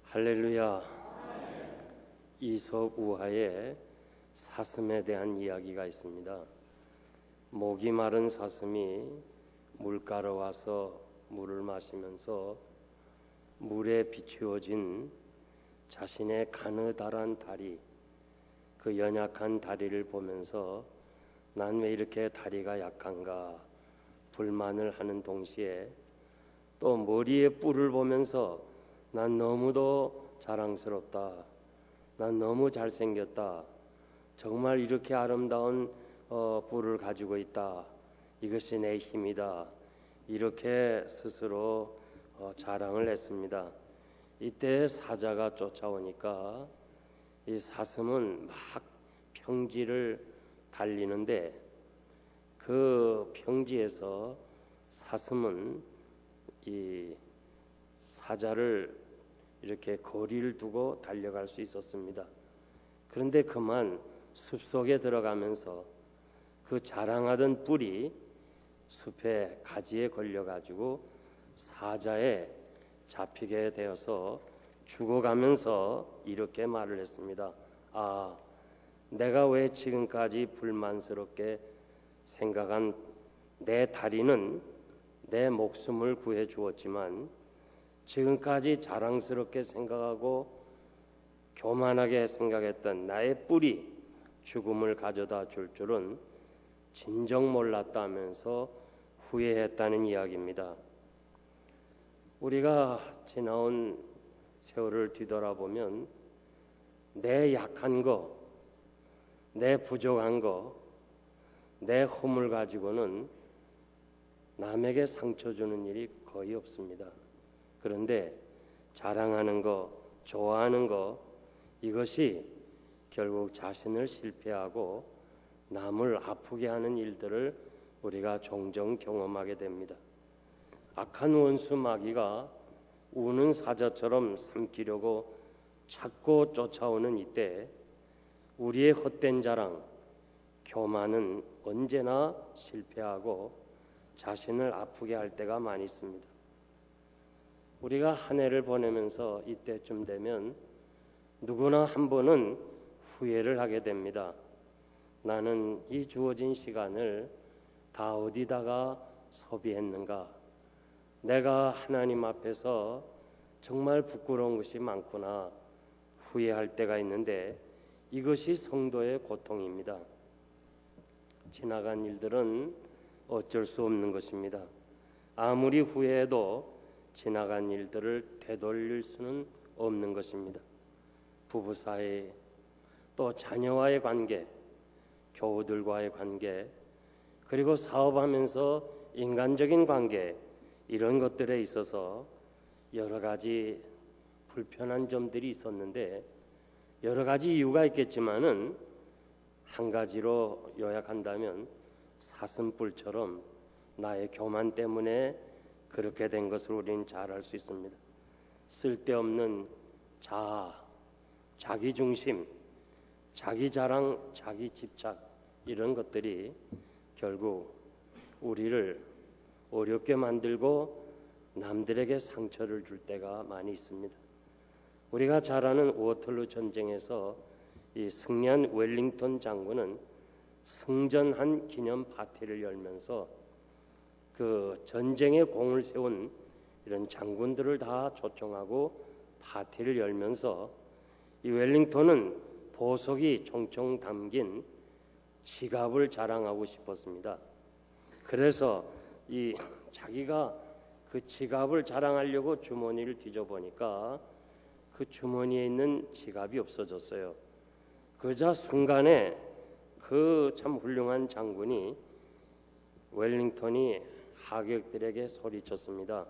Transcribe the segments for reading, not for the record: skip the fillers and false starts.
할렐루야. 이솝 우화에 사슴에 대한 이야기가 있습니다. 목이 마른 사슴이 물가로 와서 물을 마시면서 물에 비추어진 자신의 가느다란 다리, 그 연약한 다리를 보면서 난 왜 이렇게 다리가 약한가 불만을 하는 동시에 또 머리의 뿔을 보면서 난 너무도 자랑스럽다, 난 너무 잘생겼다, 정말 이렇게 아름다운 뿔을 가지고 있다, 이것이 내 힘이다, 이렇게 스스로 자랑을 했습니다. 이때 사자가 쫓아오니까 이 사슴은 막 평지를 달리는데 그 평지에서 사슴은 이 사자를 이렇게 거리를 두고 달려갈 수 있었습니다. 그런데 그만 숲속에 들어가면서 그 자랑하던 뿔이 숲의 가지에 걸려가지고 사자에 잡히게 되어서 죽어가면서 이렇게 말을 했습니다. 아, 내가 왜 지금까지 불만스럽게 생각한 내 다리는 내 목숨을 구해 주었지만 지금까지 자랑스럽게 생각하고 교만하게 생각했던 나의 뿔이 죽음을 가져다 줄 줄은 진정 몰랐다면서 후회했다는 이야기입니다. 우리가 지나온 세월을 뒤돌아보면 내 약한 거, 내 부족한 거, 내 허물 가지고는 남에게 상처 주는 일이 거의 없습니다. 그런데 자랑하는 거, 좋아하는 거, 이것이 결국 자신을 실패하고 남을 아프게 하는 일들을 우리가 종종 경험하게 됩니다. 악한 원수 마귀가 우는 사자처럼 삼키려고 찾고 쫓아오는 이때 우리의 헛된 자랑, 교만은 언제나 실패하고 자신을 아프게 할 때가 많이 있습니다. 우리가 한 해를 보내면서 이때쯤 되면 누구나 한 번은 후회를 하게 됩니다. 나는 이 주어진 시간을 다 어디다가 소비했는가? 내가 하나님 앞에서 정말 부끄러운 것이 많구나 후회할 때가 있는데 이것이 성도의 고통입니다. 지나간 일들은 어쩔 수 없는 것입니다. 아무리 후회해도 지나간 일들을 되돌릴 수는 없는 것입니다. 부부 사이, 또 자녀와의 관계, 교우들과의 관계, 그리고 사업하면서 인간적인 관계, 이런 것들에 있어서 여러 가지 불편한 점들이 있었는데 여러 가지 이유가 있겠지만은 한 가지로 요약한다면 사슴뿔처럼 나의 교만 때문에 그렇게 된 것을 우리는 잘 알 수 있습니다. 쓸데없는 자아, 자기 중심, 자기 자랑, 자기 집착, 이런 것들이 결국 우리를 어렵게 만들고 남들에게 상처를 줄 때가 많이 있습니다. 우리가 잘 아는 워털루 전쟁에서 이 승리한 웰링턴 장군은 승전한 기념 파티를 열면서 그 전쟁에 공을 세운 이런 장군들을 다 초청하고 파티를 열면서 이 웰링턴은 보석이 총총 담긴 지갑을 자랑하고 싶었습니다. 그래서 이 자기가 그 지갑을 자랑하려고 주머니를 뒤져보니까 그 주머니에 있는 지갑이 없어졌어요. 그자 순간에 그 참 훌륭한 장군이 웰링턴이 하객들에게 소리쳤습니다.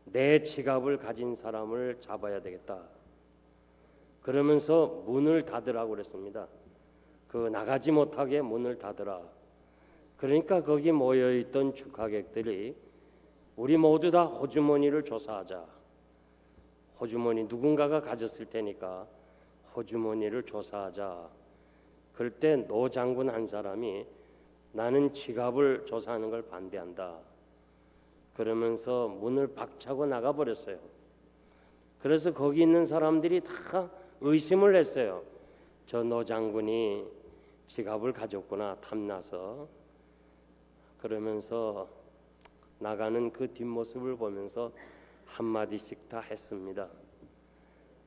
내 지갑을 가진 사람을 잡아야 되겠다. 그러면서 문을 닫으라고 그랬습니다. 그 나가지 못하게 문을 닫으라. 그러니까 거기 모여있던 축하객들이 우리 모두 다 호주머니를 조사하자. 호주머니 누군가가 가졌을 테니까 호주머니를 조사하자. 그럴 때 노 장군 한 사람이 나는 지갑을 조사하는 걸 반대한다. 그러면서 문을 박차고 나가버렸어요. 그래서 거기 있는 사람들이 다 의심을 했어요. 저 노 장군이 지갑을 가졌구나, 탐나서. 그러면서 나가는 그 뒷모습을 보면서 한마디씩 다 했습니다.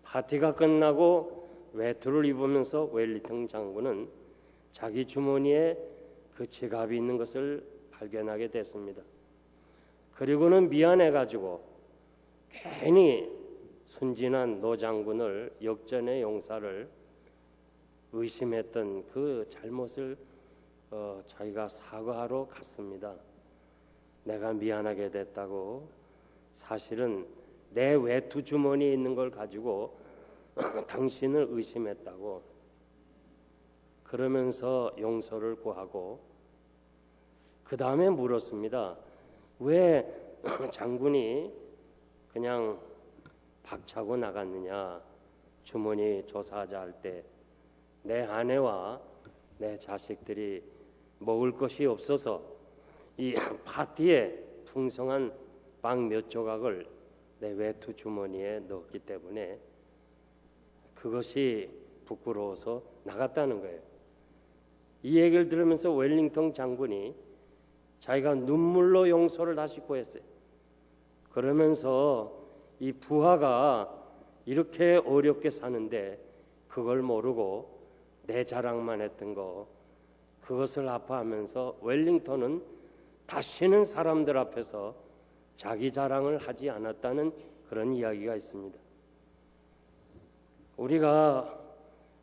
파티가 끝나고 외투를 입으면서 웰링턴 장군은 자기 주머니에 그 지갑이 있는 것을 발견하게 됐습니다. 그리고는 미안해가지고 괜히 순진한 노 장군을 역전의 용사를 의심했던 그 잘못을 자기가 사과하러 갔습니다. 내가 미안하게 됐다고, 사실은 내 외투 주머니에 있는 걸 가지고 당신을 의심했다고. 그러면서 용서를 구하고 그 다음에 물었습니다. 왜 장군이 그냥 박차고 나갔느냐? 주머니 조사하자 할 때 내 아내와 내 자식들이 먹을 것이 없어서 이 파티에 풍성한 빵 몇 조각을 내 외투 주머니에 넣었기 때문에 그것이 부끄러워서 나갔다는 거예요. 이 얘기를 들으면서 웰링턴 장군이 자기가 눈물로 용서를 다시 구했어요. 그러면서 이 부하가 이렇게 어렵게 사는데 그걸 모르고 내 자랑만 했던 거, 그것을 아파하면서 웰링턴은 다시는 사람들 앞에서 자기 자랑을 하지 않았다는 그런 이야기가 있습니다. 우리가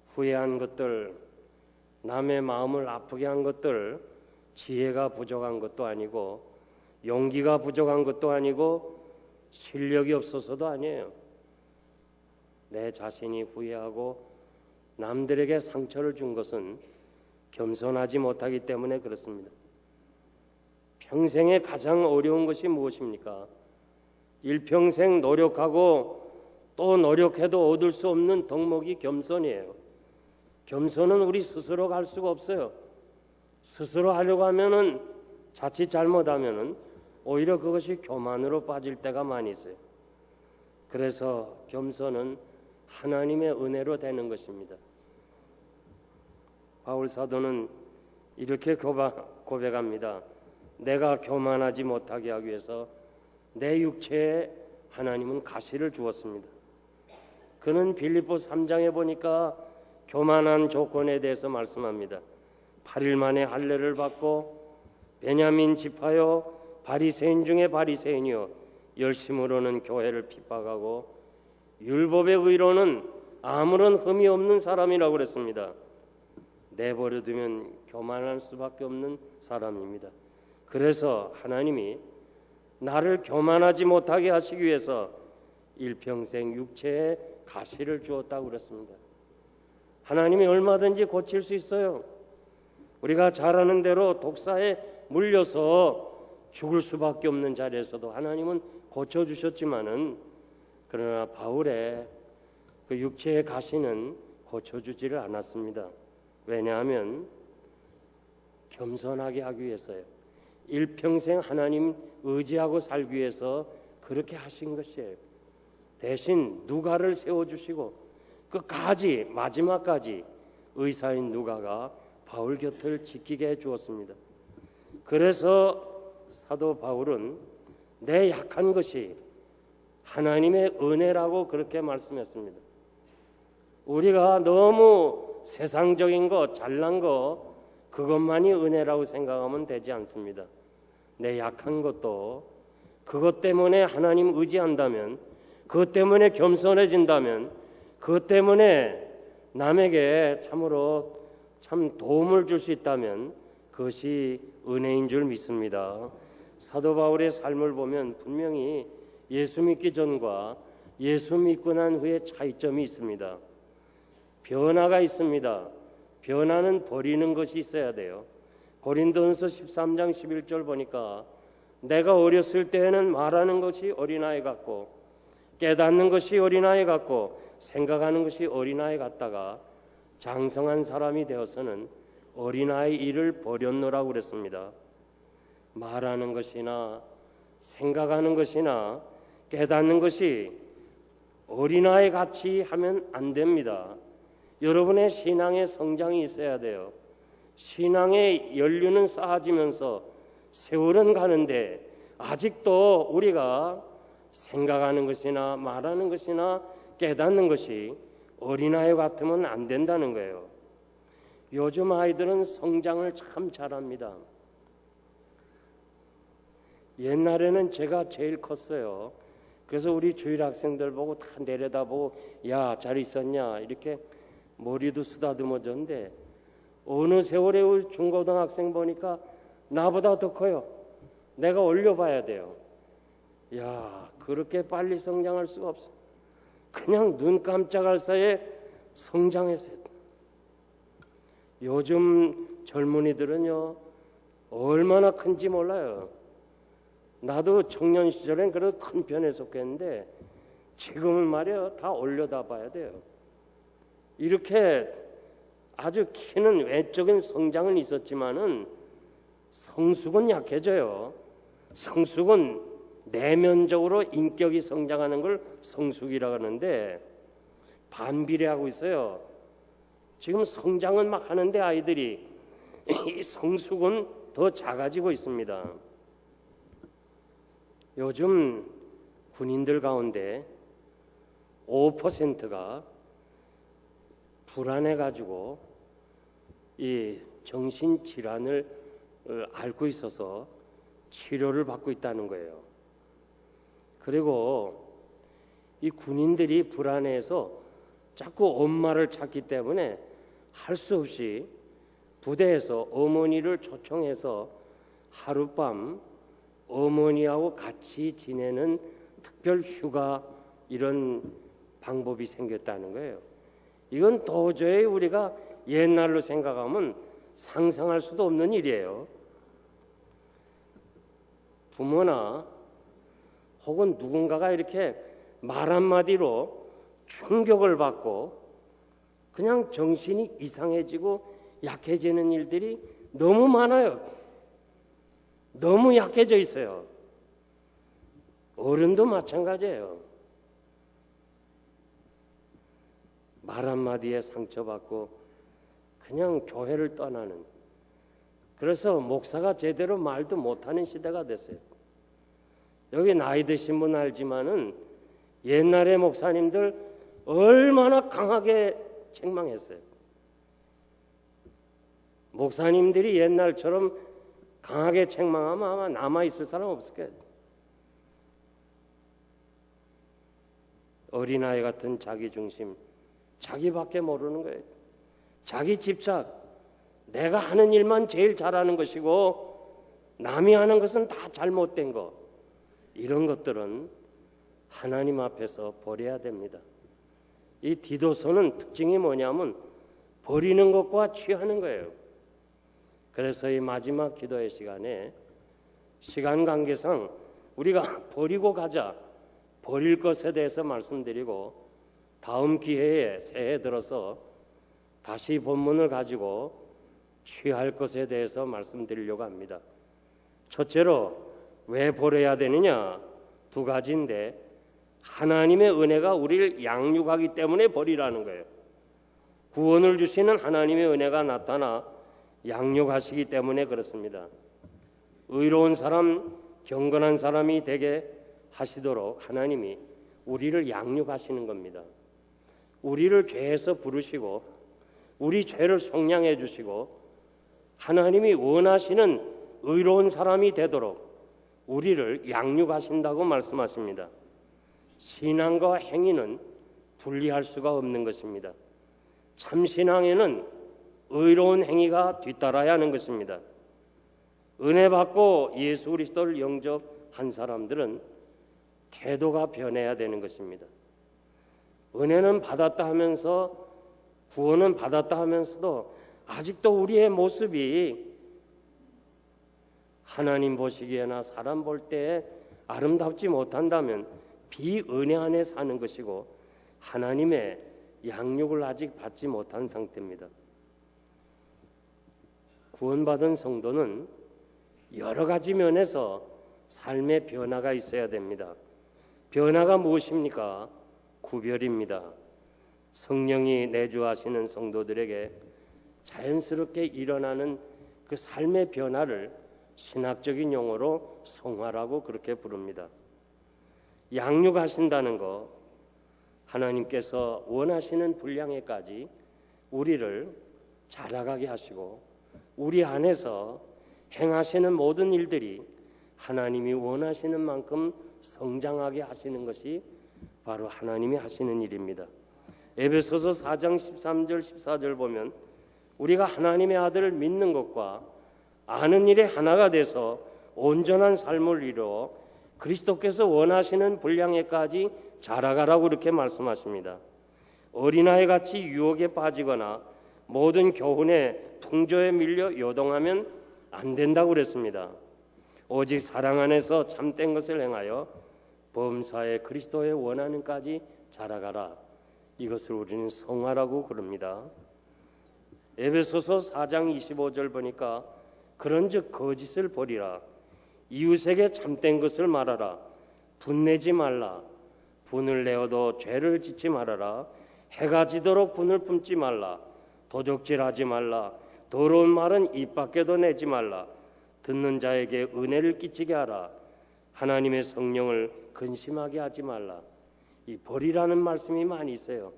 후회한 것들, 남의 마음을 아프게 한 것들, 지혜가 부족한 것도 아니고 용기가 부족한 것도 아니고 실력이 없어서도 아니에요. 내 자신이 후회하고 남들에게 상처를 준 것은 겸손하지 못하기 때문에 그렇습니다. 평생에 가장 어려운 것이 무엇입니까? 일평생 노력하고 또 노력해도 얻을 수 없는 덕목이 겸손이에요. 겸손은 우리 스스로가 할 수가 없어요. 스스로 하려고 하면은 자칫 잘못하면은 오히려 그것이 교만으로 빠질 때가 많이 있어요. 그래서 겸손은 하나님의 은혜로 되는 것입니다. 바울 사도는 이렇게 고백합니다. 내가 교만하지 못하게 하기 위해서 내 육체에 하나님은 가시를 주었습니다. 그는 빌립보 3장에 보니까 교만한 조건에 대해서 말씀합니다. 8일 만에 할례를 받고 베냐민 지파요 바리새인 중에 바리새인이요 열심으로는 교회를 핍박하고 율법의 의로는 아무런 흠이 없는 사람이라고 그랬습니다. 내버려두면 교만할 수밖에 없는 사람입니다. 그래서 하나님이 나를 교만하지 못하게 하시기 위해서 일평생 육체에 가시를 주었다고 그랬습니다. 하나님이 얼마든지 고칠 수 있어요. 우리가 잘 아는 대로 독사에 물려서 죽을 수밖에 없는 자리에서도 하나님은 고쳐주셨지만은, 그러나 바울의 그 육체의 가시는 고쳐주지를 않았습니다. 왜냐하면 겸손하게 하기 위해서요. 일평생 하나님 의지하고 살기 위해서 그렇게 하신 것이에요. 대신 누가를 세워주시고 끝까지 마지막까지 의사인 누가가 바울 곁을 지키게 해주었습니다. 그래서 사도 바울은 내 약한 것이 하나님의 은혜라고 그렇게 말씀했습니다. 우리가 너무 세상적인 것, 잘난 것, 그것만이 은혜라고 생각하면 되지 않습니다. 내 약한 것도 그것 때문에 하나님 의지한다면, 그것 때문에 겸손해진다면, 그것 때문에 남에게 참으로 참 도움을 줄 수 있다면 그것이 은혜인 줄 믿습니다. 사도 바울의 삶을 보면 분명히 예수 믿기 전과 예수 믿고 난 후에 차이점이 있습니다. 변화가 있습니다. 변화는 버리는 것이 있어야 돼요. 고린도전서 13장 11절 보니까 내가 어렸을 때에는 말하는 것이 어린아이 같고 깨닫는 것이 어린아이 같고 생각하는 것이 어린아이 같다가 장성한 사람이 되어서는 어린아이 일을 버렸노라고 그랬습니다. 말하는 것이나 생각하는 것이나 깨닫는 것이 어린아이 같이 하면 안 됩니다. 여러분의 신앙의 성장이 있어야 돼요. 신앙의 연륜은 쌓아지면서 세월은 가는데 아직도 우리가 생각하는 것이나 말하는 것이나 깨닫는 것이 어린아이 같으면 안 된다는 거예요. 요즘 아이들은 성장을 참 잘합니다. 옛날에는 제가 제일 컸어요. 그래서 우리 주일 학생들 보고 다 내려다보고 야, 잘 있었냐 이렇게 머리도 쓰다듬어줬는데 어느 세월에 우리 중고등학생 보니까 나보다 더 커요. 내가 올려봐야 돼요. 야, 그렇게 빨리 성장할 수가 없어. 그냥 눈 깜짝할 사이에 성장했어요. 요즘 젊은이들은요 얼마나 큰지 몰라요. 나도 청년 시절엔 그런 큰 편에 속했는데 지금은 말이야 다 올려다 봐야 돼요. 이렇게 아주 키는 외적인 성장은 있었지만은 성숙은 약해져요. 성숙은 내면적으로 인격이 성장하는 걸 성숙이라고 하는데 반비례하고 있어요. 지금 성장은 막 하는데 아이들이 이 성숙은 더 작아지고 있습니다. 요즘 군인들 가운데 5%가 불안해가지고 이 정신질환을 앓고 있어서 치료를 받고 있다는 거예요. 그리고 이 군인들이 불안해서 자꾸 엄마를 찾기 때문에 할 수 없이 부대에서 어머니를 초청해서 하룻밤 어머니하고 같이 지내는 특별 휴가 이런 방법이 생겼다는 거예요. 이건 도저히 우리가 옛날로 생각하면 상상할 수도 없는 일이에요. 부모나 혹은 누군가가 이렇게 말 한마디로 충격을 받고 그냥 정신이 이상해지고 약해지는 일들이 너무 많아요. 너무 약해져 있어요. 어른도 마찬가지예요. 말 한마디에 상처받고 그냥 교회를 떠나는, 그래서 목사가 제대로 말도 못하는 시대가 됐어요. 여기 나이 드신 분 알지만은 옛날에 목사님들 얼마나 강하게 책망했어요. 목사님들이 옛날처럼 강하게 책망하면 아마 남아있을 사람 없을 거예요. 어린아이 같은 자기중심, 자기밖에 모르는 거예요. 자기 집착, 내가 하는 일만 제일 잘하는 것이고 남이 하는 것은 다 잘못된 거, 이런 것들은 하나님 앞에서 버려야 됩니다. 이 디도서는 특징이 뭐냐면 버리는 것과 취하는 거예요. 그래서 이 마지막 기도의 시간에 시간 관계상 우리가 버리고 가자, 버릴 것에 대해서 말씀드리고 다음 기회에 새해 들어서 다시 본문을 가지고 취할 것에 대해서 말씀드리려고 합니다. 첫째로 왜 버려야 되느냐? 두 가지인데 하나님의 은혜가 우리를 양육하기 때문에 버리라는 거예요. 구원을 주시는 하나님의 은혜가 나타나 양육하시기 때문에 그렇습니다. 의로운 사람, 경건한 사람이 되게 하시도록 하나님이 우리를 양육하시는 겁니다. 우리를 죄에서 부르시고 우리 죄를 속량해 주시고 하나님이 원하시는 의로운 사람이 되도록 우리를 양육하신다고 말씀하십니다. 신앙과 행위는 분리할 수가 없는 것입니다. 참 신앙에는 의로운 행위가 뒤따라야 하는 것입니다. 은혜 받고 예수 그리스도를 영접한 사람들은 태도가 변해야 되는 것입니다. 은혜는 받았다 하면서, 구원은 받았다 하면서도 아직도 우리의 모습이 하나님 보시기에나 사람 볼 때 아름답지 못한다면 비은혜 안에 사는 것이고 하나님의 양육을 아직 받지 못한 상태입니다. 구원받은 성도는 여러 가지 면에서 삶의 변화가 있어야 됩니다. 변화가 무엇입니까? 구별입니다. 성령이 내주하시는 성도들에게 자연스럽게 일어나는 그 삶의 변화를 신학적인 용어로 성화라고 그렇게 부릅니다. 양육하신다는 거, 하나님께서 원하시는 분량에까지 우리를 자라가게 하시고 우리 안에서 행하시는 모든 일들이 하나님이 원하시는 만큼 성장하게 하시는 것이 바로 하나님이 하시는 일입니다. 에베소서 4장 13절 14절 보면 우리가 하나님의 아들을 믿는 것과 아는 일에 하나가 돼서 온전한 삶을 이루어 그리스도께서 원하시는 분량에까지 자라가라고 이렇게 말씀하십니다. 어린아이같이 유혹에 빠지거나 모든 교훈의 풍조에 밀려 요동하면 안 된다고 그랬습니다. 오직 사랑 안에서 참된 것을 행하여 범사에 그리스도의 원하는까지 자라가라. 이것을 우리는 성화라고 그럽니다. 에베소서 4장 25절 보니까 그런즉 거짓을 버리라. 이웃에게 참된 것을 말하라. 분내지 말라. 분을 내어도 죄를 짓지 말아라. 해가 지도록 분을 품지 말라. 도적질하지 말라. 더러운 말은 입 밖에도 내지 말라. 듣는 자에게 은혜를 끼치게 하라. 하나님의 성령을 근심하게 하지 말라. 이 버리라는 말씀이 많이 있어요.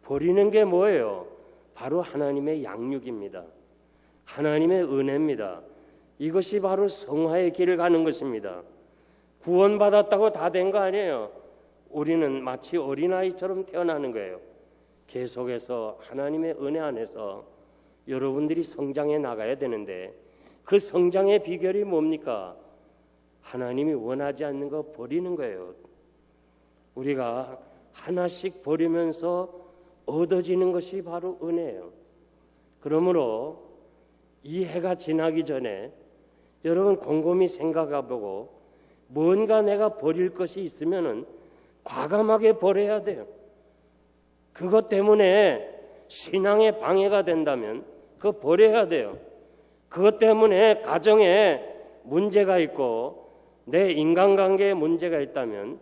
버리는 게 뭐예요? 바로 하나님의 양육입니다. 하나님의 은혜입니다. 이것이 바로 성화의 길을 가는 것입니다. 구원받았다고 다 된 거 아니에요. 우리는 마치 어린아이처럼 태어나는 거예요. 계속해서 하나님의 은혜 안에서 여러분들이 성장해 나가야 되는데 그 성장의 비결이 뭡니까? 하나님이 원하지 않는 거 버리는 거예요. 우리가 하나씩 버리면서 얻어지는 것이 바로 은혜예요. 그러므로 이 해가 지나기 전에 여러분 곰곰이 생각해보고 뭔가 내가 버릴 것이 있으면은 과감하게 버려야 돼요. 그것 때문에 신앙에 방해가 된다면 그거 버려야 돼요. 그것 때문에 가정에 문제가 있고 내 인간관계에 문제가 있다면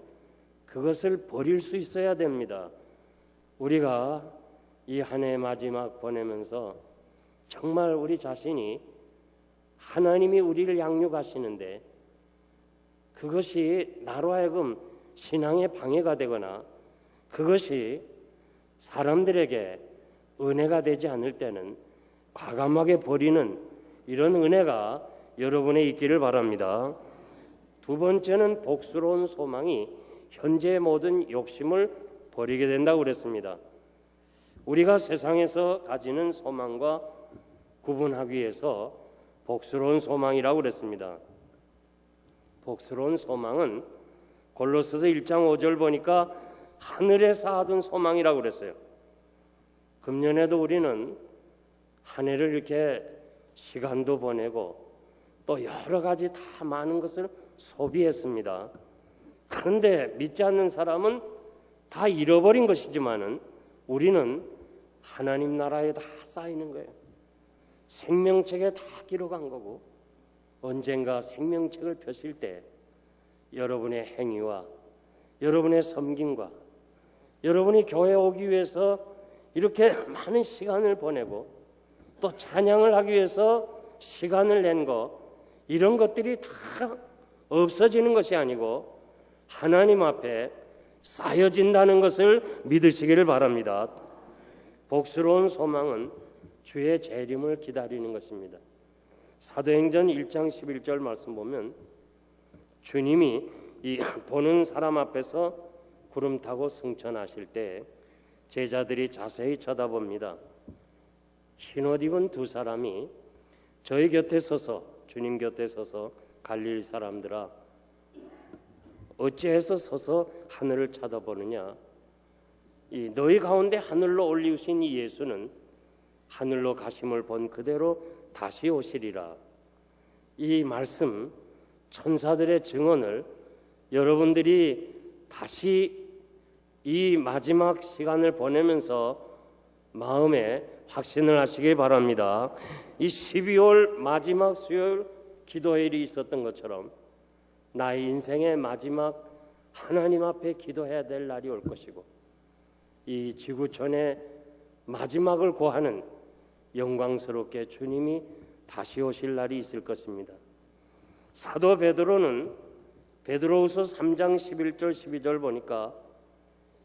그것을 버릴 수 있어야 됩니다. 우리가 이 한 해 마지막 보내면서 정말 우리 자신이 하나님이 우리를 양육하시는데 그것이 나로 하여금 신앙에 방해가 되거나 그것이 사람들에게 은혜가 되지 않을 때는 과감하게 버리는 이런 은혜가 여러분에 있기를 바랍니다. 두 번째는 복스러운 소망이 현재의 모든 욕심을 버리게 된다고 그랬습니다. 우리가 세상에서 가지는 소망과 구분하기 위해서 복스러운 소망이라고 그랬습니다. 복스러운 소망은 골로새서 1장 5절 보니까 하늘에 쌓아둔 소망이라고 그랬어요. 금년에도 우리는 한 해를 이렇게 시간도 보내고 또 여러 가지 다 많은 것을 소비했습니다. 그런데 믿지 않는 사람은 다 잃어버린 것이지만은 우리는 하나님 나라에 다 쌓이는 거예요. 생명책에 다 기록한 거고 언젠가 생명책을 펴실 때 여러분의 행위와 여러분의 섬김과 여러분이 교회에 오기 위해서 이렇게 많은 시간을 보내고 또 찬양을 하기 위해서 시간을 낸 거 이런 것들이 다 없어지는 것이 아니고 하나님 앞에 쌓여진다는 것을 믿으시기를 바랍니다. 복스러운 소망은 주의 재림을 기다리는 것입니다. 사도행전 1장 11절 말씀 보면 주님이 이 보는 사람 앞에서 구름 타고 승천하실 때 제자들이 자세히 쳐다봅니다. 흰옷 입은 두 사람이 저희 곁에 서서 주님 곁에 서서 갈릴리 사람들아 어찌해서 서서 하늘을 쳐다보느냐. 이 너희 가운데 하늘로 올리우신 이 예수는 하늘로 가심을 본 그대로 다시 오시리라. 이 말씀 천사들의 증언을 여러분들이 다시 이 마지막 시간을 보내면서 마음에 확신을 하시기 바랍니다. 이 12월 마지막 수요일 기도회일이 있었던 것처럼 나의 인생의 마지막 하나님 앞에 기도해야 될 날이 올 것이고 이 지구촌의 마지막을 고하는 영광스럽게 주님이 다시 오실 날이 있을 것입니다. 사도 베드로는 베드로후서 3장 11절 12절 보니까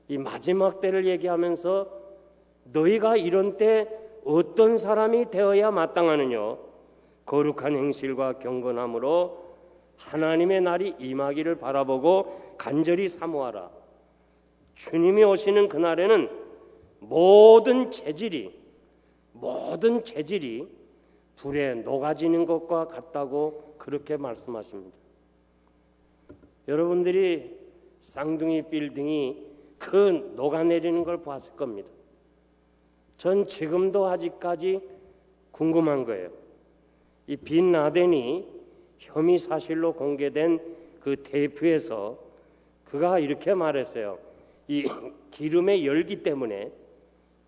이 마지막 때를 얘기하면서 너희가 이런 때 어떤 사람이 되어야 마땅하느냐, 거룩한 행실과 경건함으로 하나님의 날이 임하기를 바라보고 간절히 사모하라. 주님이 오시는 그날에는 모든 재질이 불에 녹아지는 것과 같다고 그렇게 말씀하십니다. 여러분들이 쌍둥이 빌딩이 그 녹아내리는 걸 봤을 겁니다. 전 지금도 아직까지 궁금한 거예요. 이 빈 라덴이 혐의 사실로 공개된 그 테이프에서 그가 이렇게 말했어요. 이 기름의 열기 때문에,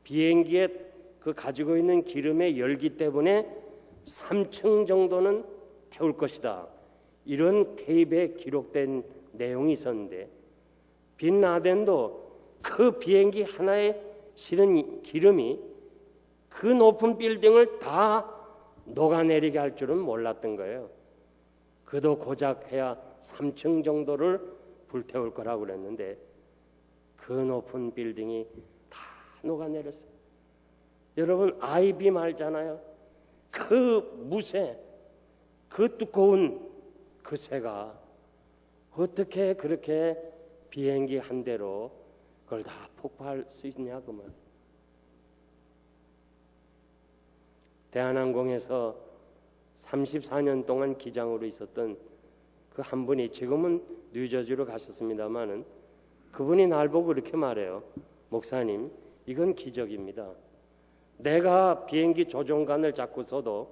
비행기에 그 가지고 있는 기름의 열기 때문에 3층 정도는 태울 것이다. 이런 테이프에 기록된 내용이 있었는데, 빈 라덴도 그 비행기 하나에 실은 기름이 그 높은 빌딩을 다 녹아내리게 할 줄은 몰랐던 거예요. 그도 고작 해야 3층 정도를 불태울 거라고 그랬는데 그 높은 빌딩이 다 녹아내렸어요. 여러분, 아이비 말잖아요. 그 무쇠, 그 두꺼운 그 쇠가 어떻게 그렇게 비행기 한 대로 그걸 다 폭파할 수 있냐 그 말. 대한항공에서 34년 동안 기장으로 있었던 그 한 분이 지금은 뉴저지로 가셨습니다마는 그분이 날 보고 이렇게 말해요. 목사님, 이건 기적입니다. 내가 비행기 조종관을 잡고서도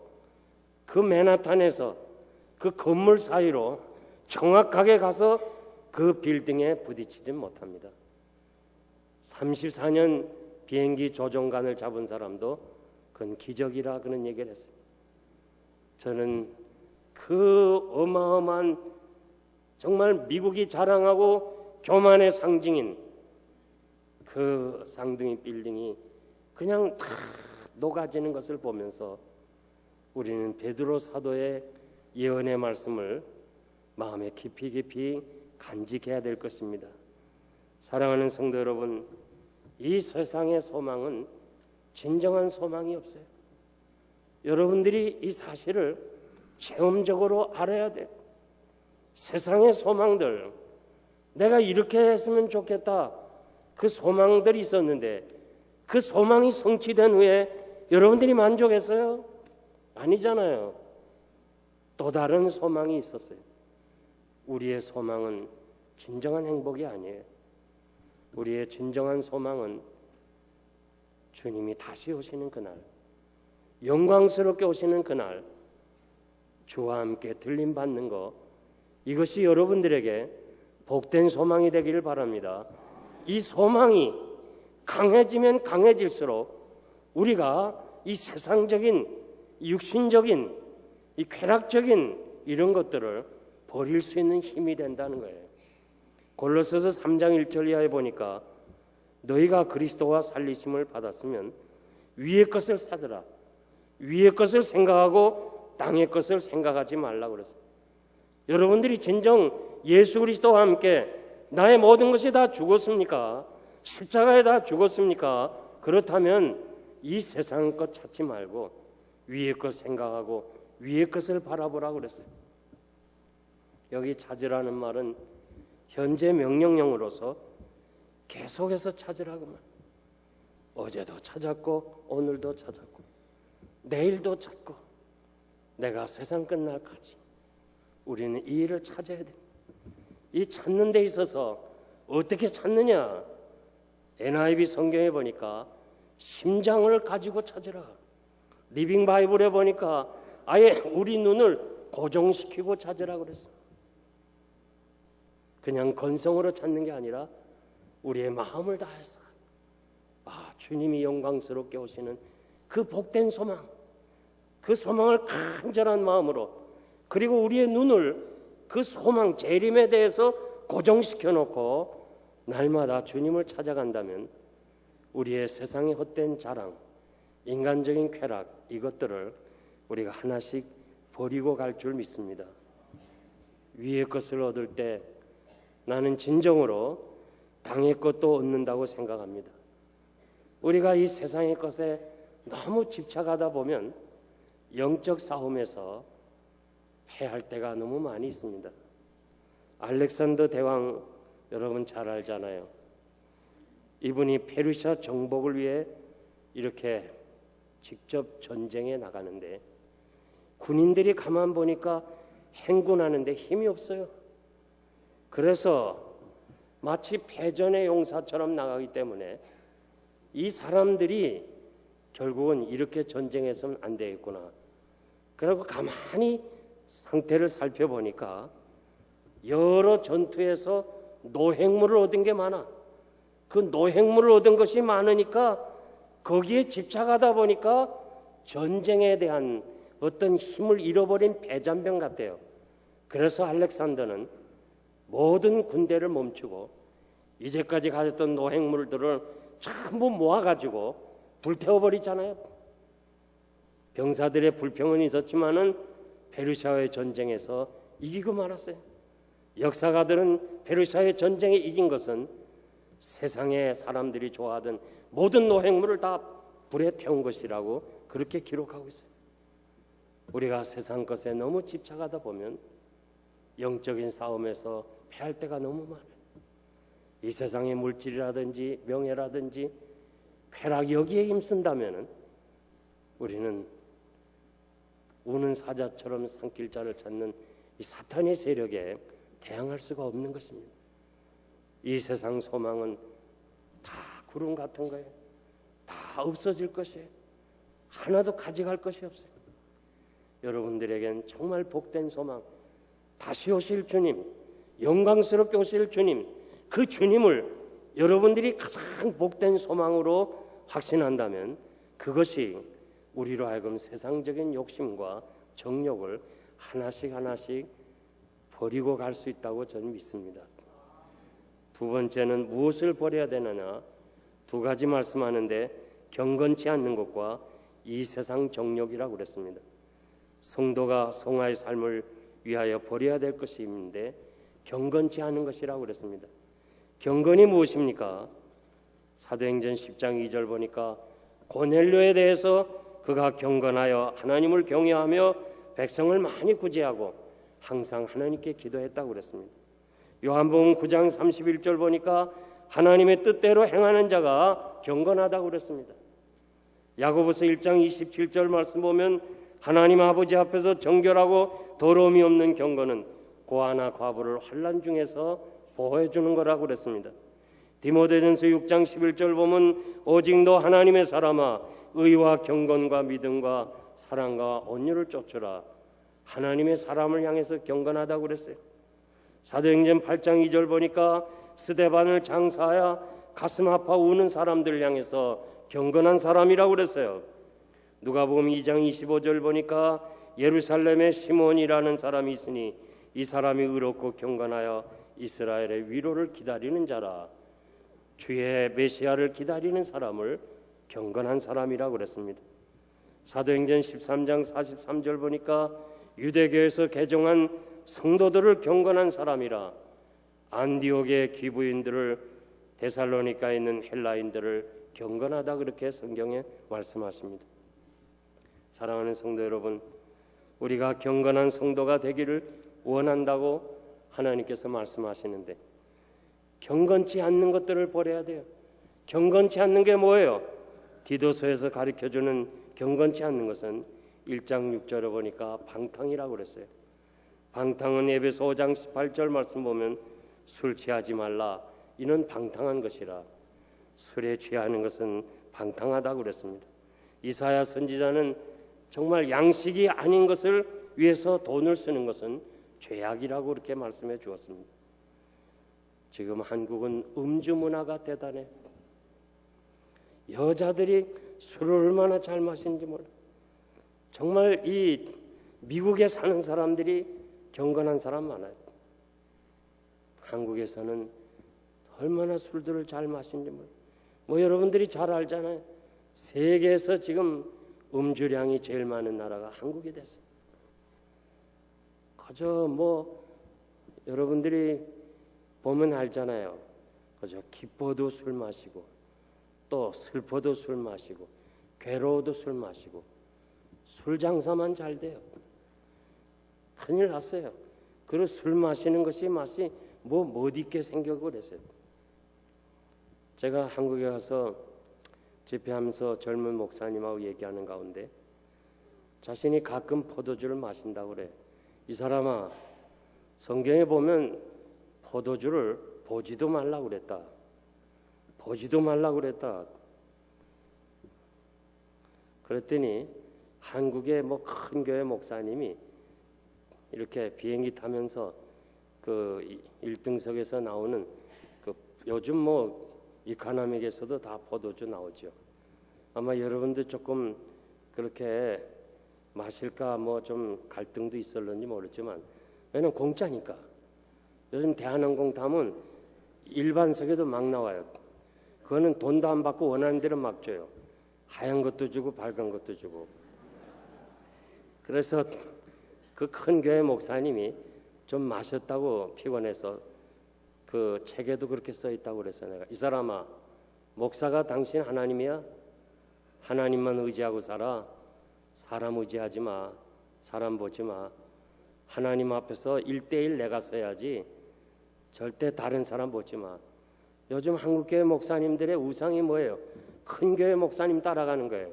그 맨하탄에서 그 건물 사이로 정확하게 가서 그 빌딩에 부딪히지 못합니다. 34년 비행기 조종관을 잡은 사람도 그건 기적이라 그런 얘기를 했어요. 저는 그 어마어마한 정말 미국이 자랑하고 교만의 상징인 그 쌍둥이 빌딩이 그냥 다 녹아지는 것을 보면서 우리는 베드로 사도의 예언의 말씀을 마음에 깊이 간직해야 될 것입니다. 사랑하는 성도 여러분, 이 세상의 소망은 진정한 소망이 없어요. 여러분들이 이 사실을 체험적으로 알아야 돼요. 세상의 소망들, 내가 이렇게 했으면 좋겠다, 그 소망들이 있었는데 그 소망이 성취된 후에 여러분들이 만족했어요? 아니잖아요. 또 다른 소망이 있었어요. 우리의 소망은 진정한 행복이 아니에요. 우리의 진정한 소망은 주님이 다시 오시는 그날, 영광스럽게 오시는 그날, 주와 함께 들림받는 것, 이것이 여러분들에게 복된 소망이 되기를 바랍니다. 이 소망이 강해지면 강해질수록 우리가 이 세상적인, 육신적인, 이 쾌락적인 이런 것들을 버릴 수 있는 힘이 된다는 거예요. 골로새서 3장 1절 이하에 보니까 너희가 그리스도와 살리심을 받았으면 위의 것을 찾으라. 위의 것을 생각하고 땅의 것을 생각하지 말라고 그랬어요. 여러분들이 진정 예수 그리스도와 함께 나의 모든 것이 다 죽었습니까? 십자가에 다 죽었습니까? 그렇다면 이 세상 것 찾지 말고 위의 것 생각하고 위의 것을 바라보라고 그랬어요. 여기 찾으라는 말은 현재 명령형으로서 계속해서 찾으라고 말. 어제도 찾았고 오늘도 찾았고 내일도 찾고 내가 세상 끝날까지 우리는 이 일을 찾아야 돼. 이 찾는 데 있어서 어떻게 찾느냐? NIV 성경에 보니까 심장을 가지고 찾으라. 리빙 바이블에 보니까 아예 우리 눈을 고정시키고 찾으라 그랬어. 그냥 건성으로 찾는 게 아니라 우리의 마음을 다해서 주님이 영광스럽게 오시는 그 복된 소망, 그 소망을 간절한 마음으로, 그리고 우리의 눈을 그 소망, 재림에 대해서 고정시켜 놓고 날마다 주님을 찾아간다면 우리의 세상의 헛된 자랑, 인간적인 쾌락, 이것들을 우리가 하나씩 버리고 갈 줄 믿습니다. 위의 것을 얻을 때 나는 진정으로 땅의 것도 얻는다고 생각합니다. 우리가 이 세상의 것에 너무 집착하다 보면 영적 싸움에서 패할 때가 너무 많이 있습니다. 알렉산더 대왕 여러분 잘 알잖아요. 이분이 페르시아 정복을 위해 이렇게 직접 전쟁에 나가는데 군인들이 가만 보니까 행군하는데 힘이 없어요. 그래서 마치 패전의 용사처럼 나가기 때문에 이 사람들이 결국은 이렇게 전쟁해서는 안 되겠구나. 그리고 가만히 상태를 살펴보니까 여러 전투에서 노획물을 얻은 게 많아. 그 노획물을 얻은 것이 많으니까 거기에 집착하다 보니까 전쟁에 대한 어떤 힘을 잃어버린 패잔병 같아요. 그래서 알렉산더는 모든 군대를 멈추고 이제까지 가졌던 노획물들을 전부 모아가지고 불태워버리잖아요. 병사들의 불평은 있었지만은 페르시아의 전쟁에서 이기고 말았어요. 역사가들은 페르시아의 전쟁에 이긴 것은 세상의 사람들이 좋아하던 모든 노획물을 다 불에 태운 것이라고 그렇게 기록하고 있어요. 우리가 세상 것에 너무 집착하다 보면 영적인 싸움에서 패할 때가 너무 많아요. 이 세상의 물질이라든지 명예라든지 쾌락 여기에 힘쓴다면 우리는 우는 사자처럼 산길자를 찾는 이 사탄의 세력에 대항할 수가 없는 것입니다. 이 세상 소망은 다 구름 같은 거예요. 다 없어질 것이에요. 하나도 가져갈 것이 없어요. 여러분들에겐 정말 복된 소망, 다시 오실 주님, 영광스럽게 오실 주님, 그 주님을 여러분들이 가장 복된 소망으로 확신한다면 그것이 우리로 하여금 세상적인 욕심과 정욕을 하나씩 하나씩 버리고 갈 수 있다고 저는 믿습니다. 두 번째는 무엇을 버려야 되느냐? 두 가지 말씀하는데 경건치 않는 것과 이 세상 정욕이라고 그랬습니다. 성도가 성화의 삶을 위하여 버려야 될 것이 있는데 경건치 않은 것이라고 그랬습니다. 경건이 무엇입니까? 사도행전 10장 2절 보니까 고넬료에 대해서 그가 경건하여 하나님을 경외하며 백성을 많이 구제하고 항상 하나님께 기도했다고 그랬습니다. 요한복음 9장 31절 보니까 하나님의 뜻대로 행하는 자가 경건하다고 그랬습니다. 야고보서 1장 27절 말씀 보면 하나님 아버지 앞에서 정결하고 더러움이 없는 경건은 고아나 과부를 환난 중에서 보호해 주는 거라고 그랬습니다. 디모데전서 6장 11절 보면 오직 너 하나님의 사람아 의와 경건과 믿음과 사랑과 온유를 쫓으라. 하나님의 사람을 향해서 경건하다고 그랬어요. 사도행전 8장 2절 보니까 스데반을 장사하여 가슴 아파 우는 사람들을 향해서 경건한 사람이라고 그랬어요. 누가복음 2장 25절 보니까 예루살렘에 시몬이라는 사람이 있으니 이 사람이 의롭고 경건하여 이스라엘의 위로를 기다리는 자라. 주의 메시아를 기다리는 사람을 경건한 사람이라고 그랬습니다. 사도행전 13장 43절 보니까 유대교에서 개종한 성도들을 경건한 사람이라. 안디옥의 기부인들을 데살로니카에 있는 헬라인들을 경건하다 그렇게 성경에 말씀하십니다. 사랑하는 성도 여러분, 우리가 경건한 성도가 되기를 원한다고 하나님께서 말씀하시는데 경건치 않는 것들을 버려야 돼요. 경건치 않는 게 뭐예요? 디도서에서 가르쳐주는 경건치 않는 것은 1장 6절에 보니까 방탕이라고 그랬어요. 방탕은 에베소 5장 18절 말씀 보면 술 취하지 말라. 이는 방탕한 것이라. 술에 취하는 것은 방탕하다고 그랬습니다. 이사야 선지자는 정말 양식이 아닌 것을 위해서 돈을 쓰는 것은 죄악이라고 그렇게 말씀해 주었습니다. 지금 한국은 음주 문화가 대단해. 여자들이 술을 얼마나 잘 마시는지 몰라. 정말 이 미국에 사는 사람들이 경건한 사람 많아요. 한국에서는 얼마나 술들을 잘 마시는지 몰라. 뭐 여러분들이 잘 알잖아요. 세계에서 지금 음주량이 제일 많은 나라가 한국이 됐어요. 그저 뭐 여러분들이 보면 알잖아요. 그저 기뻐도 술 마시고 또 슬퍼도 술 마시고 괴로워도 술 마시고 술 장사만 잘 돼요. 큰일 났어요. 그리고 술 마시는 것이 맛이 못 있게 생겨 그랬어요. 제가 한국에 가서 집회하면서 젊은 목사님하고 얘기하는 가운데 자신이 가끔 포도주를 마신다고 그래. 이 사람아, 성경에 보면 포도주를 보지도 말라고 그랬다. 보지도 말라고 그랬다. 그랬더니 한국의 뭐 큰 교회 목사님이 이렇게 비행기 타면서 그 1등석에서 나오는 그 요즘 뭐 이카노믹에서도 다 포도주 나오죠. 아마 여러분들 조금 그렇게 마실까 뭐 좀 갈등도 있었는지 모르지만 왜냐면 공짜니까. 요즘 대한항공 타면 일반석에도 막 나와요. 그거는 돈도 안 받고 원하는 대로 막 줘요. 하얀 것도 주고 빨간 것도 주고. 그래서 그 큰 교회 목사님이 좀 마셨다고 피곤해서 그 책에도 그렇게 써 있다고 그래서 내가 이 사람아, 목사가 당신 하나님이야? 하나님만 의지하고 살아. 사람 의지하지 마. 사람 보지 마. 하나님 앞에서 1대1 내가 서야지. 절대 다른 사람 보지 마. 요즘 한국교회 목사님들의 우상이 뭐예요? 큰 교회 목사님 따라가는 거예요.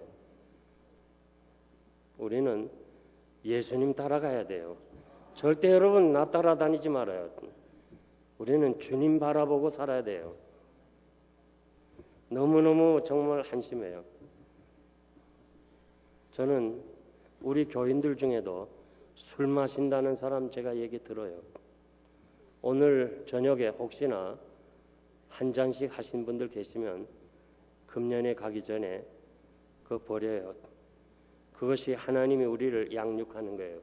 우리는 예수님 따라가야 돼요. 절대 여러분 나 따라다니지 말아요. 우리는 주님 바라보고 살아야 돼요. 너무너무 정말 한심해요. 저는 우리 교인들 중에도 술 마신다는 사람 제가 얘기 들어요. 오늘 저녁에 혹시나 한 잔씩 하신 분들 계시면 금년에 가기 전에 그거 버려요. 그것이 하나님이 우리를 양육하는 거예요.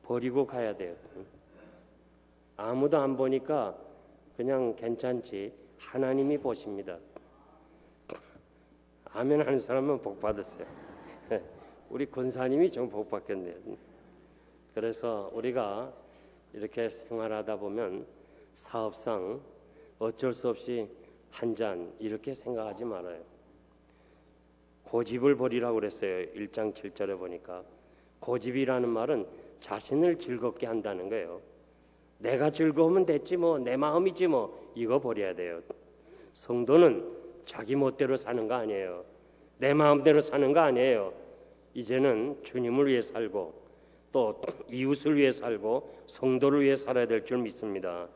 버리고 가야 돼요. 아무도 안 보니까 그냥 괜찮지. 하나님이 보십니다. 아멘 하는 사람은 복 받았어요. 우리 권사님이 좀 복 받겠네요. 그래서 우리가 이렇게 생활하다 보면 사업상 어쩔 수 없이 한 잔 이렇게 생각하지 말아요. 고집을 버리라고 그랬어요. 1장 7절에 보니까 고집이라는 말은 자신을 즐겁게 한다는 거예요. 내가 즐거우면 됐지 뭐, 내 마음이지 뭐, 이거 버려야 돼요. 성도는 자기 멋대로 사는 거 아니에요. 내 마음대로 사는 거 아니에요. 이제는 주님을 위해 살고 또 이웃을 위해 살고 성도를 위해 살아야 될 줄 믿습니다.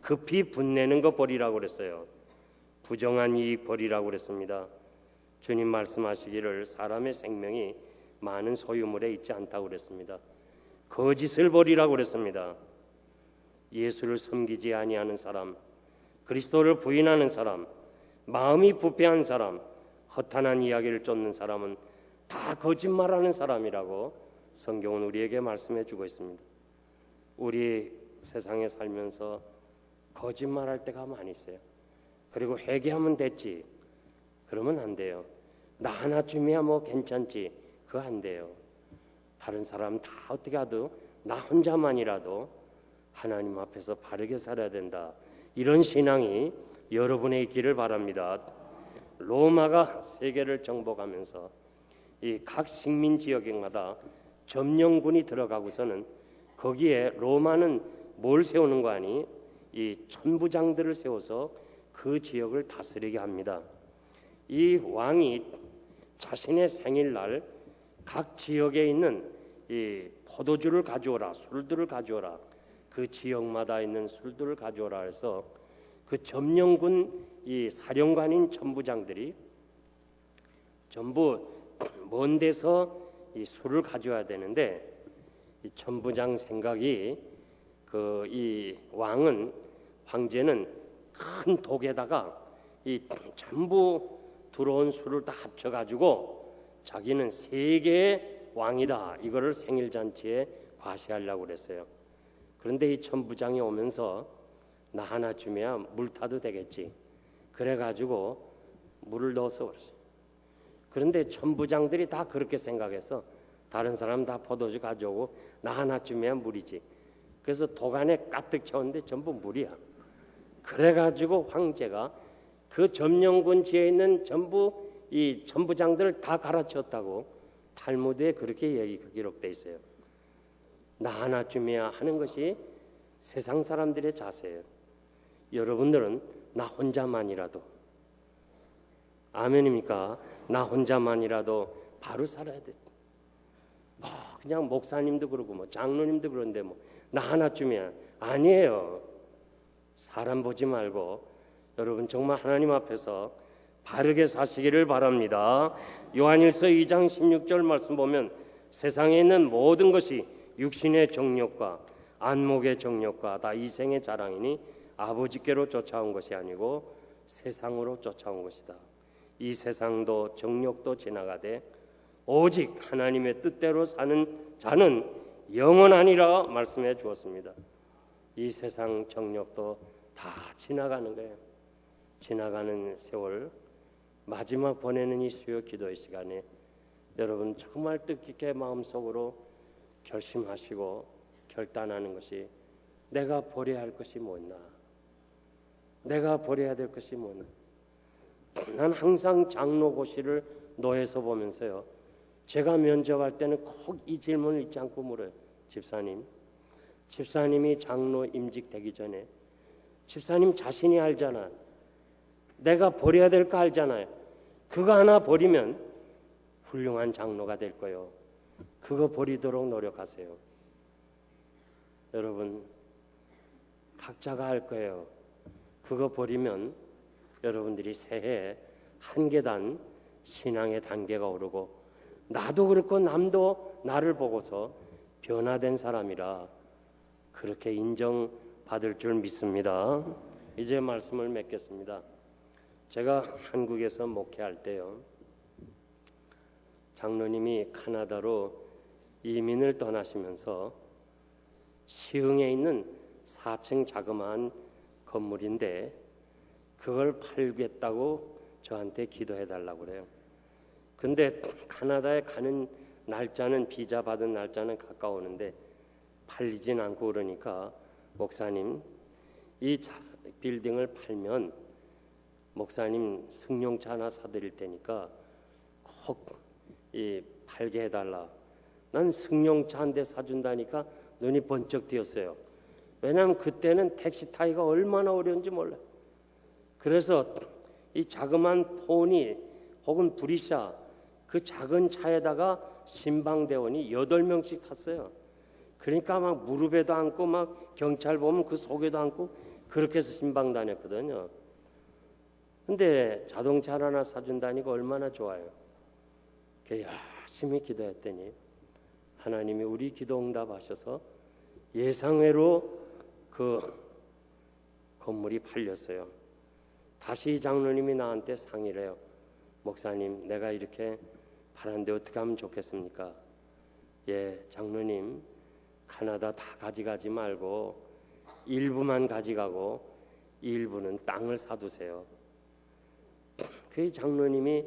급히 분내는 거 버리라고 그랬어요. 부정한 이익 버리라고 그랬습니다. 주님 말씀하시기를 사람의 생명이 많은 소유물에 있지 않다고 그랬습니다. 거짓을 버리라고 그랬습니다. 예수를 섬기지 아니하는 사람, 그리스도를 부인하는 사람, 마음이 부패한 사람, 허탄한 이야기를 쫓는 사람은 다 거짓말하는 사람이라고 성경은 우리에게 말씀해 주고 있습니다. 우리 세상에 살면서 거짓말할 때가 많이 있어요. 그리고 회개하면 됐지. 그러면 안 돼요. 나 하나쯤이야 뭐 괜찮지. 그거 안 돼요. 다른 사람 다 어떻게 하든 나 혼자만이라도 하나님 앞에서 바르게 살아야 된다. 이런 신앙이 여러분의 있기를 바랍니다. 로마가 세계를 정복하면서 이 각 식민 지역마다 점령군이 들어가고서는 거기에 로마는 뭘 세우는 거 아니? 이 천부장들을 세워서 그 지역을 다스리게 합니다. 이 왕이 자신의 생일날 각 지역에 있는 이 포도주를 가져오라, 술들을 가져오라, 그 지역마다 있는 술들을 가져오라 해서 그 점령군 이 사령관인 천부장들이 전부 먼 데서 이 술을 가져와야 되는데 이 천부장 생각이 그 이 왕은 황제는 큰 독에다가 이 전부 들어온 술을 다 합쳐가지고 자기는 세계의 왕이다 이거를 생일잔치에 과시하려고 그랬어요. 그런데 이 천부장이 오면서 나 하나쯤이야 물 타도 되겠지. 그래가지고 물을 넣어서 버렸어요. 그런데 천부장들이 다 그렇게 생각해서 다른 사람 다 포도주 가져오고 나 하나쯤이야 물이지. 그래서 독안에 가득 채웠는데 전부 물이야. 그래가지고 황제가 그 점령군지에 있는 전부 이 천부장들을 다 갈아치웠다고 탈무드에 그렇게 기록돼 있어요. 나 하나쯤이야 하는 것이 세상 사람들의 자세예요. 여러분들은 나 혼자만이라도, 아멘입니까? 나 혼자만이라도 바로 살아야 돼. 그냥 목사님도 그러고 뭐 장로님도 그런데 뭐 나 하나쯤이야. 아니에요. 사람 보지 말고 여러분 정말 하나님 앞에서 바르게 사시기를 바랍니다. 요한일서 2장 16절 말씀 보면 세상에 있는 모든 것이 육신의 정욕과 안목의 정욕과 다 이생의 자랑이니 아버지께로 쫓아온 것이 아니고 세상으로 쫓아온 것이다. 이 세상도 정욕도 지나가되 오직 하나님의 뜻대로 사는 자는 영원하니라 말씀해 주었습니다. 이 세상 정욕도 다 지나가는 거예요. 지나가는 세월, 마지막 보내는 이 수요 기도의 시간에 여러분 정말 뜻깊게 마음속으로 결심하시고 결단하는 것이 내가 버려야 할 것이 뭐냐, 내가 버려야 될 것이 뭐냐. 난 항상 장로고시를 노에서 보면서요, 제가 면접할 때는 꼭 이 질문을 잊지 않고 물어요. 집사님이 장로 임직되기 전에 집사님 자신이 알잖아. 내가 버려야 될 거 알잖아요. 그거 하나 버리면 훌륭한 장로가 될 거예요. 그거 버리도록 노력하세요. 여러분 각자가 할 거예요. 그거 버리면 여러분들이 새해 한 계단 신앙의 단계가 오르고 나도 그렇고 남도 나를 보고서 변화된 사람이라 그렇게 인정받을 줄 믿습니다. 이제 말씀을 맺겠습니다. 제가 한국에서 목회할 때요, 장로님이 카나다로 이민을 떠나시면서 시흥에 있는 4층 자그마한 건물인데 그걸 팔겠다고 저한테 기도해 달라고 그래요. 근데 카나다에 가는 날짜는, 비자 받은 날짜는 가까우는데 팔리진 않고 그러니까 목사님, 이 빌딩을 팔면 목사님 승용차 하나 사드릴 테니까 꼭 팔게 해달라. 난 승용차 한 대 사준다니까 눈이 번쩍 띄었어요. 왜냐하면 그때는 택시 타기가 얼마나 어려운지 몰라요. 그래서 이 자그만 포니 혹은 브리샤, 그 작은 차에다가 신방대원이 8명씩 탔어요. 그러니까 막 무릎에도 앉고 막 경찰 보면 그 속에도 앉고 그렇게 해서 신방 다녔거든요. 근데 자동차 하나 사준다니까 얼마나 좋아요. 열심히 기도했더니 하나님이 우리 기도 응답하셔서 예상외로 그 건물이 팔렸어요. 다시 장로님이 나한테 상의를 해요. 목사님, 내가 이렇게 팔았는데 어떻게 하면 좋겠습니까? 예, 장로님, 카나다 다 가져가지 말고 일부만 가져가고 일부는 땅을 사두세요. 그 장로님이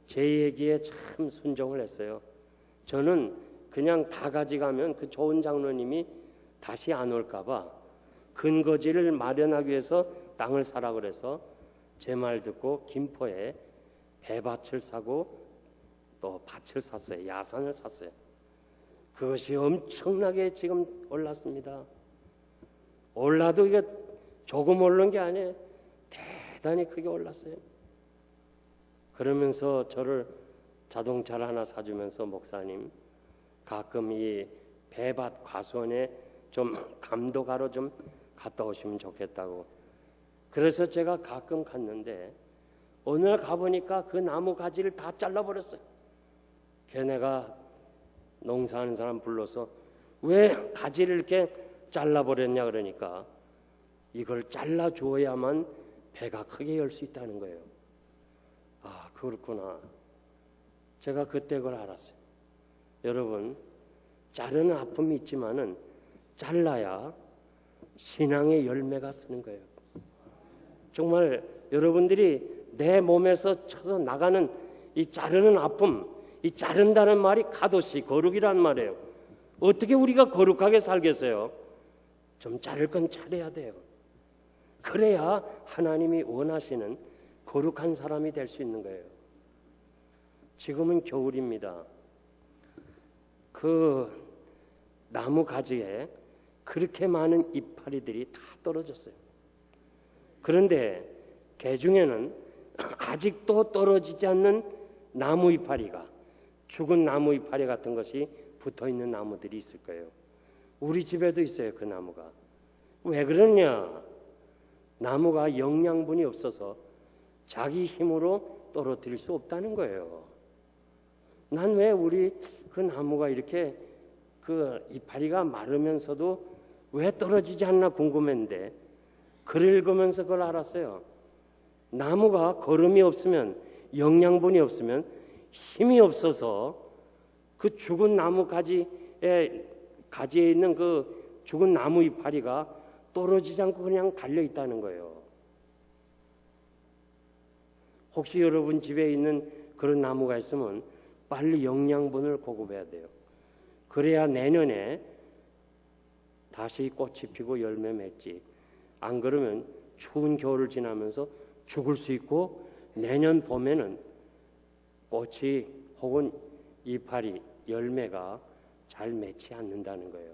제 얘기에 참 순종을 했어요. 저는 그냥 다 가져가면 그 좋은 장로님이 다시 안 올까봐 근거지를 마련하기 위해서 땅을 사라 그래서 제 말 듣고 김포에 배밭을 사고 또 밭을 샀어요. 야산을 샀어요. 그것이 엄청나게 지금 올랐습니다. 올라도 이게 조금 오른 게 아니에요. 대단히 크게 올랐어요. 그러면서 저를 자동차를 하나 사주면서 목사님, 가끔 이 배밭 과수원에 좀 감독하러 좀 갔다 오시면 좋겠다고. 그래서 제가 가끔 갔는데 어느 날 가보니까 그 나무 가지를 다 잘라버렸어요. 걔네가 농사하는 사람 불러서 왜 가지를 이렇게 잘라버렸냐 그러니까 이걸 잘라줘야만 배가 크게 열 수 있다는 거예요. 아, 그렇구나. 제가 그때 그걸 알았어요. 여러분, 자르는 아픔이 있지만은 잘라야 신앙의 열매가 쓰는 거예요. 정말 여러분들이 내 몸에서 쳐서 나가는 이 자르는 아픔, 이 자른다는 말이 카도시, 거룩이란 말이에요. 어떻게 우리가 거룩하게 살겠어요? 좀 자를 건 자르야 돼요. 그래야 하나님이 원하시는 거룩한 사람이 될 수 있는 거예요. 지금은 겨울입니다. 그 나무 가지에 그렇게 많은 이파리들이 다 떨어졌어요. 그런데 개 중에는 아직도 떨어지지 않는 나무 이파리가, 죽은 나무 이파리 같은 것이 붙어있는 나무들이 있을 거예요. 우리 집에도 있어요, 그 나무가. 왜 그러냐? 나무가 영양분이 없어서 자기 힘으로 떨어뜨릴 수 없다는 거예요. 난 왜 우리 그 나무가 이렇게 그 이파리가 마르면서도 왜 떨어지지 않나 궁금했는데, 글을 읽으면서 그걸 알았어요. 나무가 거름이 없으면, 영양분이 없으면 힘이 없어서 그 죽은 나무 가지에 있는 그 죽은 나무 이파리가 떨어지지 않고 그냥 달려 있다는 거예요. 혹시 여러분 집에 있는 그런 나무가 있으면 빨리 영양분을 공급해야 돼요. 그래야 내년에 다시 꽃이 피고 열매 맺지. 안 그러면 추운 겨울을 지나면서 죽을 수 있고, 내년 봄에는 꽃이 혹은 이파리, 열매가 잘 맺지 않는다는 거예요.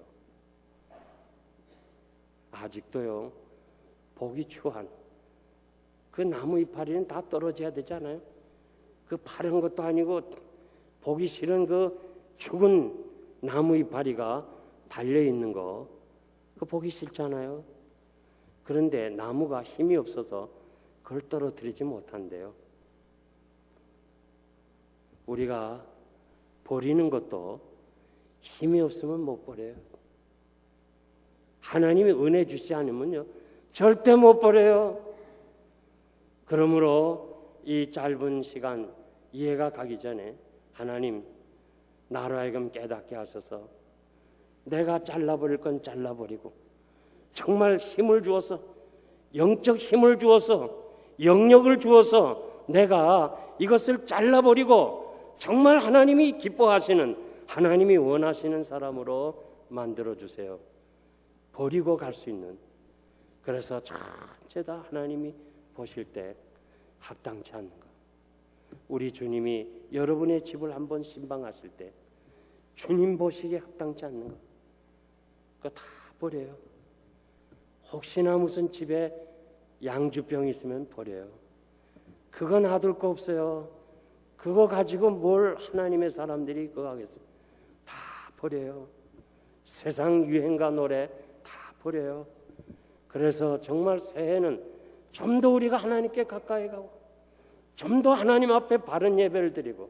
아직도요, 보기 추한 그 나무 이파리는 다 떨어져야 되잖아요. 그 파란 것도 아니고 보기 싫은 그 죽은 나무 이파리가 달려있는 거, 그거 보기 싫잖아요. 그런데 나무가 힘이 없어서 그걸 떨어뜨리지 못한대요. 우리가 버리는 것도 힘이 없으면 못 버려요. 하나님이 은혜 주시지 않으면요, 절대 못 버려요. 그러므로 이 짧은 시간 이해가 가기 전에 하나님, 나로 하여금 깨닫게 하소서. 내가 잘라버릴 건 잘라버리고, 정말 힘을 주어서, 영적 힘을 주어서, 영역을 주어서 내가 이것을 잘라버리고 정말 하나님이 기뻐하시는, 하나님이 원하시는 사람으로 만들어주세요. 버리고 갈 수 있는. 그래서 전체 다 하나님이 보실 때 합당치 않는 것. 우리 주님이 여러분의 집을 한번 신방하실 때 주님 보시기에 합당치 않는 것, 그거 다 버려요. 혹시나 무슨 집에 양주병 있으면 버려요. 그거 놔둘 거 없어요. 그거 가지고 뭘 하나님의 사람들이 그거 하겠어요. 다 버려요. 세상 유행가 노래 다 버려요. 그래서 정말 새해는 좀 더 우리가 하나님께 가까이 가고 좀 더 하나님 앞에 바른 예배를 드리고,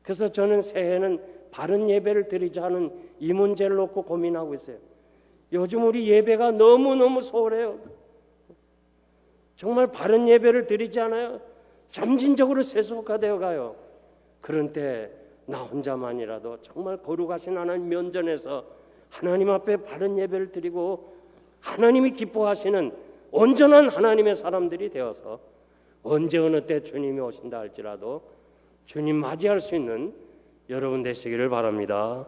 그래서 저는 새해는 바른 예배를 드리자 하는 이 문제를 놓고 고민하고 있어요. 요즘 우리 예배가 너무너무 소홀해요. 정말 바른 예배를 드리지 않아요. 점진적으로 세속화되어 가요. 그런 때 나 혼자만이라도 정말 거룩하신 하나님 면전에서 하나님 앞에 바른 예배를 드리고 하나님이 기뻐하시는 온전한 하나님의 사람들이 되어서 언제 어느 때 주님이 오신다 할지라도 주님 맞이할 수 있는 여러분 되시기를 바랍니다.